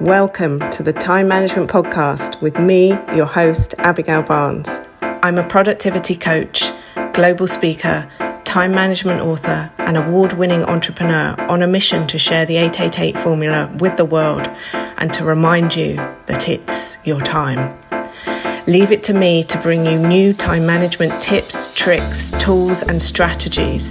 Welcome to the Time Management Podcast with me, your host, Abigail Barnes. I'm a productivity coach, global speaker, time management author, and award-winning entrepreneur on a mission to share the 888 formula with the world and to remind you that it's your time. Leave it to me to bring you new time management tips, tricks, tools, and strategies,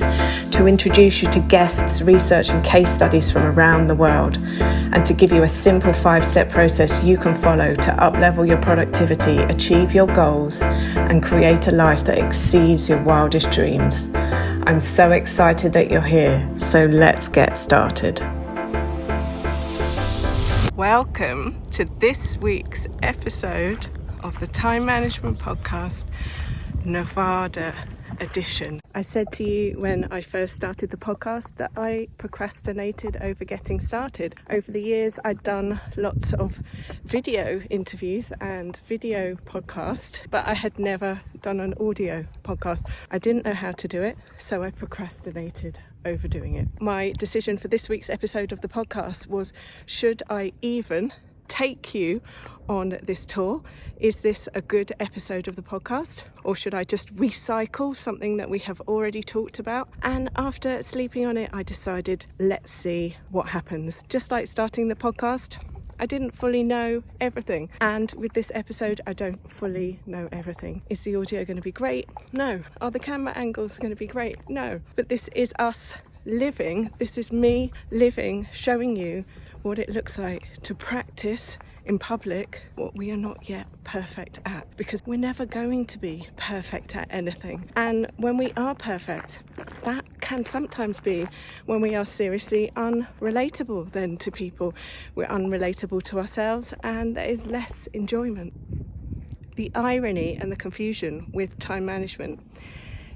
to introduce you to guests, research, and case studies from around the world, and to give you a simple 5-step process you can follow to uplevel your productivity, achieve your goals, and create a life that exceeds your wildest dreams. I'm so excited that you're here, so let's get started. Welcome to this week's episode of the Time Management Podcast, Nevada edition. I said to you when I first started the podcast that I procrastinated over getting started. Over the years, I'd done lots of video interviews and video podcasts, but I had never done an audio podcast. I didn't know how to do it, so I procrastinated over doing it. My decision for this week's episode of the podcast was, should I even take you on this tour? Is this a good episode of the podcast, or should I just recycle something that we have already talked about? And after sleeping on it, I decided, let's see what happens. Just like starting the podcast, I didn't fully know everything, and with this episode I don't fully know everything. Is the audio going to be great? No. Are the camera angles going to be great? No. But this is us living, this is me living, showing you what it looks like to practice in public what we are not yet perfect at, because we're never going to be perfect at anything. And when we are perfect, that can sometimes be when we are seriously unrelatable then to people. We're unrelatable to ourselves, and there is less enjoyment. The irony and the confusion with time management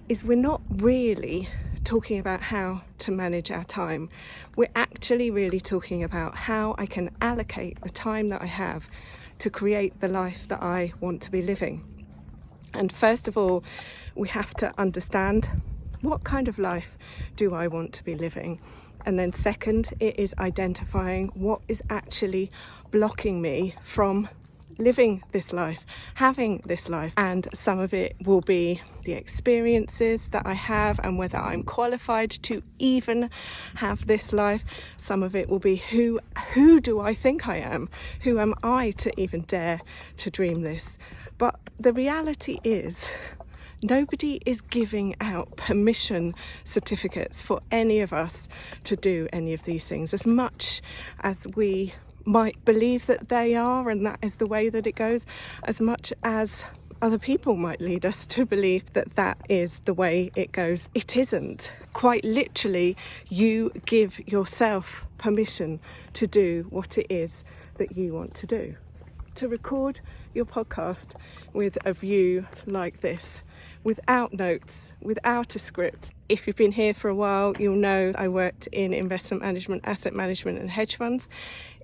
is we're not really talking about how to manage our time. We're actually really talking about how I can allocate the time that I have to create the life that I want to be living. And first of all, we have to understand, what kind of life do I want to be living? And then second, it is identifying what is actually blocking me from living this life, having this life. And some of it will be the experiences that I have and whether I'm qualified to even have this life. Some of it will be who do I think I am? Who am I to even dare to dream this? But the reality is, nobody is giving out permission certificates for any of us to do any of these things, as much as we might believe that they are, and that is the way that it goes, as much as other people might lead us to believe that that is the way it goes. It isn't. Quite literally, you give yourself permission to do what it is that you want to do. To record your podcast with a view like this, without notes, without a script. If you've been here for a while, you'll know I worked in investment management, asset management and hedge funds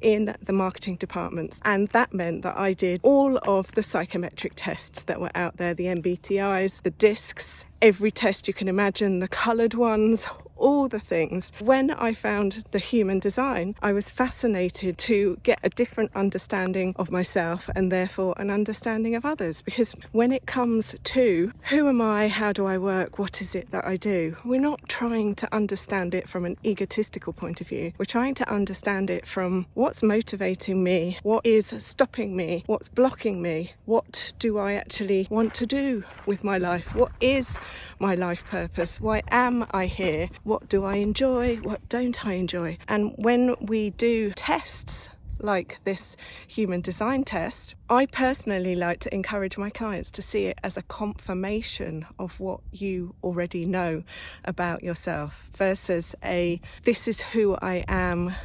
in the marketing departments. And that meant that I did all of the psychometric tests that were out there, the MBTIs, the DISCs, every test you can imagine, the coloured ones, all the things. When I found the human design, I was fascinated to get a different understanding of myself and therefore an understanding of others. Because when it comes to who am I, how do I work, what is it that I do, we're not trying to understand it from an egotistical point of view. We're trying to understand it from what's motivating me, what is stopping me, what's blocking me, what do I actually want to do with my life, what is my life purpose, why am I here, what do I enjoy, what don't I enjoy. And when we do tests like this human design test, I personally like to encourage my clients to see it as a confirmation of what you already know about yourself versus a this is who I am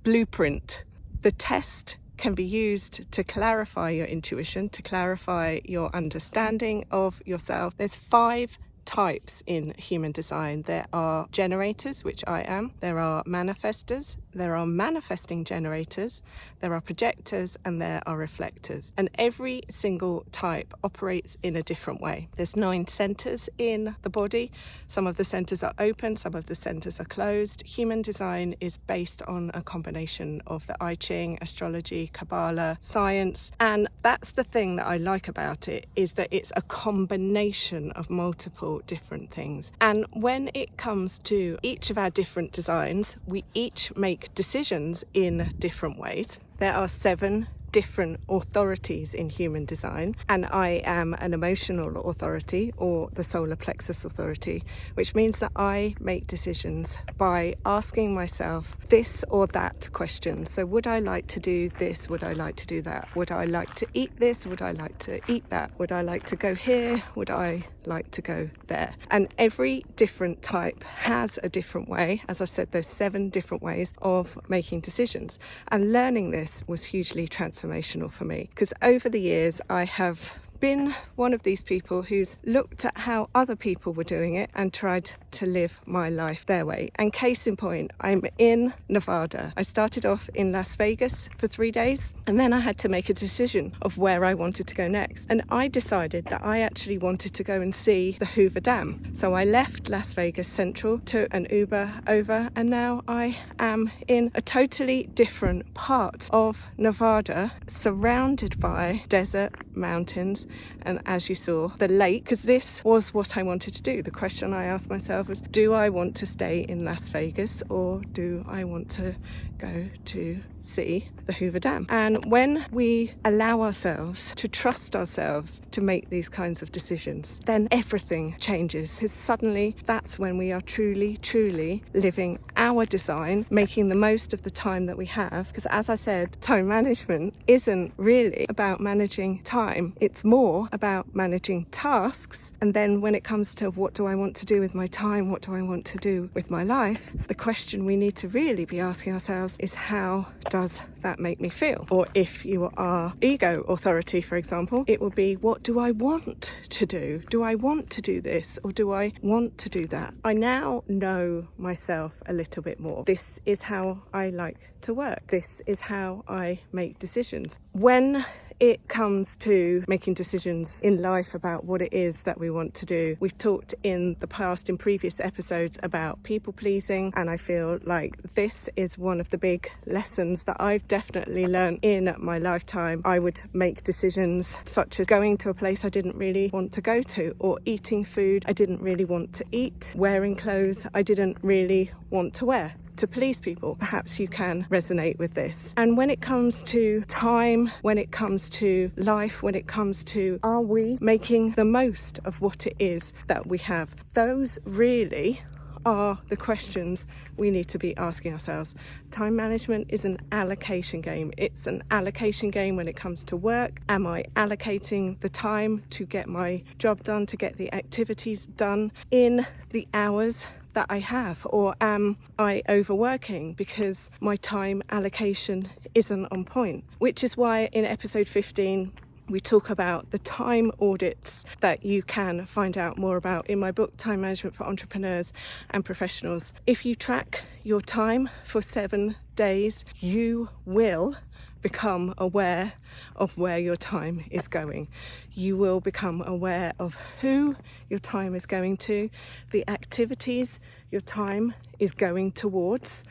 blueprint. The test can be used to clarify your intuition, to clarify your understanding of yourself. There's 5 types in human design. There are generators, which I am. There are manifestors, there are manifesting generators, there are projectors, and there are reflectors. And every single type operates in a different way. There's 9 centers in the body. Some of the centers are open, some of the centers are closed. Human design is based on a combination of the I Ching, astrology, Kabbalah, science. And that's the thing that I like about it, is that it's a combination of multiple different things. And when it comes to each of our different designs, we each make decisions in different ways. There are 7 different authorities in human design, and I am an emotional authority, or the solar plexus authority, which means that I make decisions by asking myself this or that question. So would I like to do this? Would I like to do that? Would I like to eat this? Would I like to eat that? Would I like to go here? Would I like to go there? And every different type has a different way. As I've said, there's 7 different ways of making decisions, and learning this was hugely transformational for me, because over the years I have been one of these people who's looked at how other people were doing it and tried to live my life their way. And case in point, I'm in Nevada. I started off in Las Vegas for 3 days, and then I had to make a decision of where I wanted to go next. And I decided that I actually wanted to go and see the Hoover Dam. So I left Las Vegas Central, took an Uber over, and now I am in a totally different part of Nevada, surrounded by desert, mountains, and as you saw, the lake, because this was what I wanted to do. The question I asked myself was, do I want to stay in Las Vegas, or do I want to go to see the Hoover Dam? And when we allow ourselves to trust ourselves to make these kinds of decisions, then everything changes, because suddenly that's when we are truly, truly living our design, making the most of the time that we have. Because as I said, time management isn't really about managing time. It's more about managing tasks. And then when it comes to what do I want to do with my time, what do I want to do with my life, the question we need to really be asking ourselves is, how does that make me feel? Or if you are ego authority, for example, it will be, what do I want to do? Do I want to do this, or do I want to do that? I now know myself a little bit more. This is how I like to work. This is how I make decisions. When it comes to making decisions in life about what it is that we want to do, we've talked in the past, in previous episodes, about people pleasing, and I feel like this is one of the big lessons that I've definitely learned in my lifetime. I would make decisions such as going to a place I didn't really want to go to, or eating food I didn't really want to eat, wearing clothes I didn't really want to wear, to please people. Perhaps you can resonate with this. And when it comes to time, when it comes to life, when it comes to, are we making the most of what it is that we have? Those really are the questions we need to be asking ourselves. Time management is an allocation game. It's an allocation game when it comes to work. Am I allocating the time to get my job done, to get the activities done in the hours that I have? Or am I overworking because my time allocation isn't on point? Which is why in episode 15, we talk about the time audits that you can find out more about in my book, Time Management for Entrepreneurs and Professionals. If you track your time for 7 days, you will become aware of where your time is going. You will become aware of who your time is going to, the activities your time is going towards,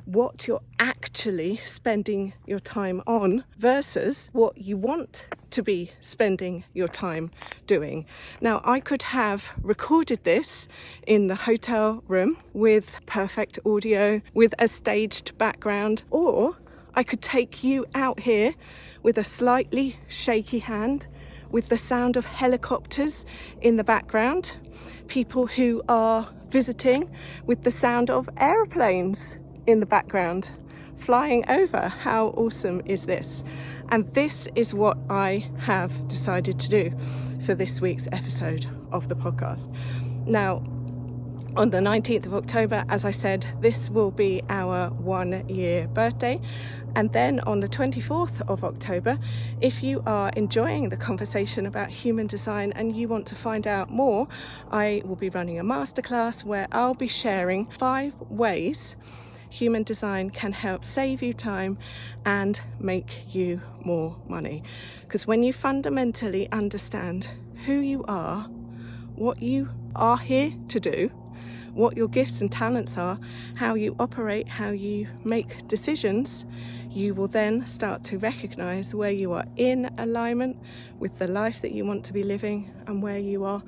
what you're actually spending your time on versus what you want to be spending your time doing. Now, I could have recorded this in the hotel room with perfect audio, with a staged background, or I could take you out here with a slightly shaky hand, with the sound of helicopters in the background, people who are visiting, with the sound of aeroplanes in the background flying over. How awesome is this? And this is what I have decided to do for this week's episode of the podcast. Now, on the 19th of October, as I said, this will be our 1-year birthday. And then on the 24th of October, if you are enjoying the conversation about human design and you want to find out more, I will be running a masterclass where I'll be sharing 5 ways human design can help save you time and make you more money. Because when you fundamentally understand who you are, what you are here to do, what your gifts and talents are, how you operate, how you make decisions, you will then start to recognize where you are in alignment with the life that you want to be living and where you are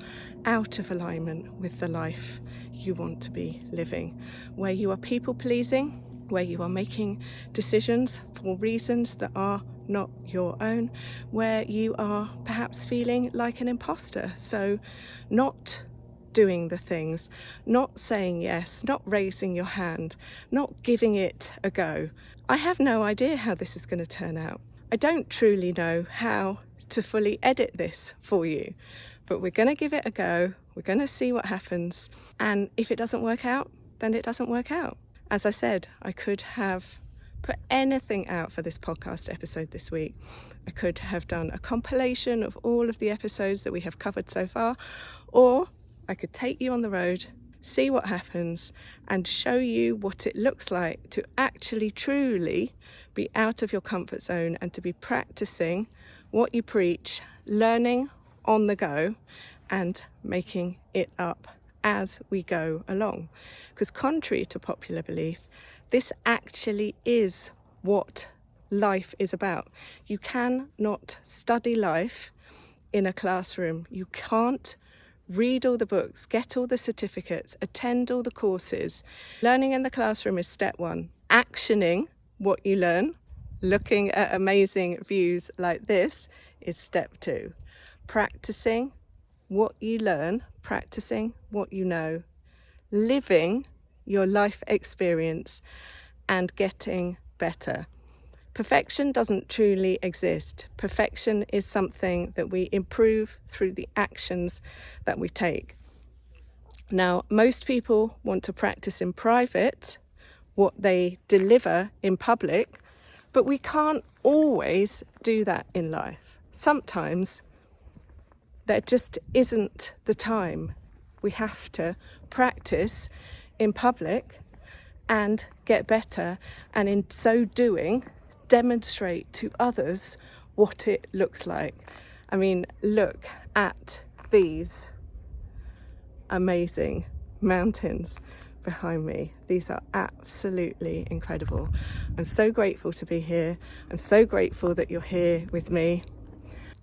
out of alignment with the life you want to be living, where you are people pleasing, where you are making decisions for reasons that are not your own, where you are perhaps feeling like an imposter, so not doing the things, not saying yes, not raising your hand, not giving it a go. I have no idea how this is going to turn out. I don't truly know how to fully edit this for you, but we're going to give it a go. We're going to see what happens. And if it doesn't work out, then it doesn't work out. As I said, I could have put anything out for this podcast episode this week. I could have done a compilation of all of the episodes that we have covered so far, or I could take you on the road, see what happens, and show you what it looks like to actually truly be out of your comfort zone and to be practicing what you preach, learning on the go, and making it up as we go along. Because contrary to popular belief, this actually is what life is about. You cannot study life in a classroom. You can't read all the books, get all the certificates, attend all the courses. Learning in the classroom is step one. Actioning what you learn, looking at amazing views like this, is step two. Practicing what you learn, practicing what you know, living your life experience and getting better. Perfection doesn't truly exist. Perfection is something that we improve through the actions that we take. Now, most people want to practice in private what they deliver in public, but we can't always do that in life. Sometimes there just isn't the time. We have to practice in public and get better, and in so doing, demonstrate to others what it looks like. I mean, look at these amazing mountains behind me. These are absolutely incredible. I'm so grateful to be here. I'm so grateful that you're here with me.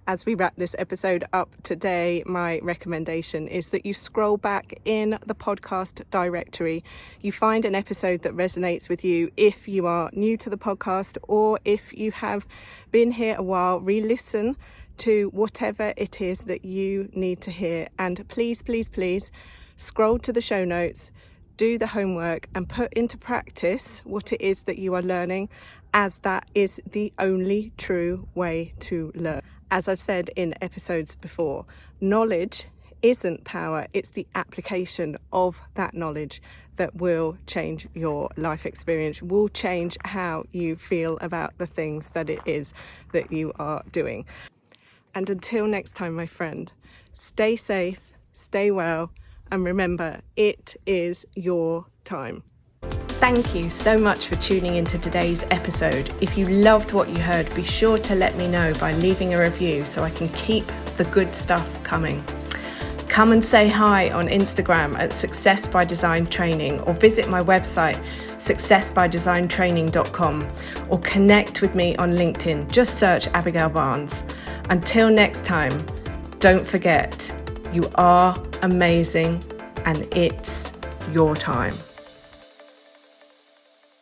As we wrap this episode up today, my recommendation is that you scroll back in the podcast directory. You find an episode that resonates with you if you are new to the podcast, or if you have been here a while, re-listen to whatever it is that you need to hear. And please, please, please scroll to the show notes, do the homework, and put into practice what it is that you are learning, as that is the only true way to learn. As I've said in episodes before, knowledge isn't power, it's the application of that knowledge that will change your life experience, will change how you feel about the things that it is that you are doing. And until next time, my friend, stay safe, stay well, and remember, it is your time. Thank you so much for tuning into today's episode. If you loved what you heard, be sure to let me know by leaving a review so I can keep the good stuff coming. Come and say hi on Instagram at Success by Design Training, or visit my website successbydesigntraining.com, or connect with me on LinkedIn. Just search Abigail Barnes. Until next time, don't forget, you are amazing and it's your time.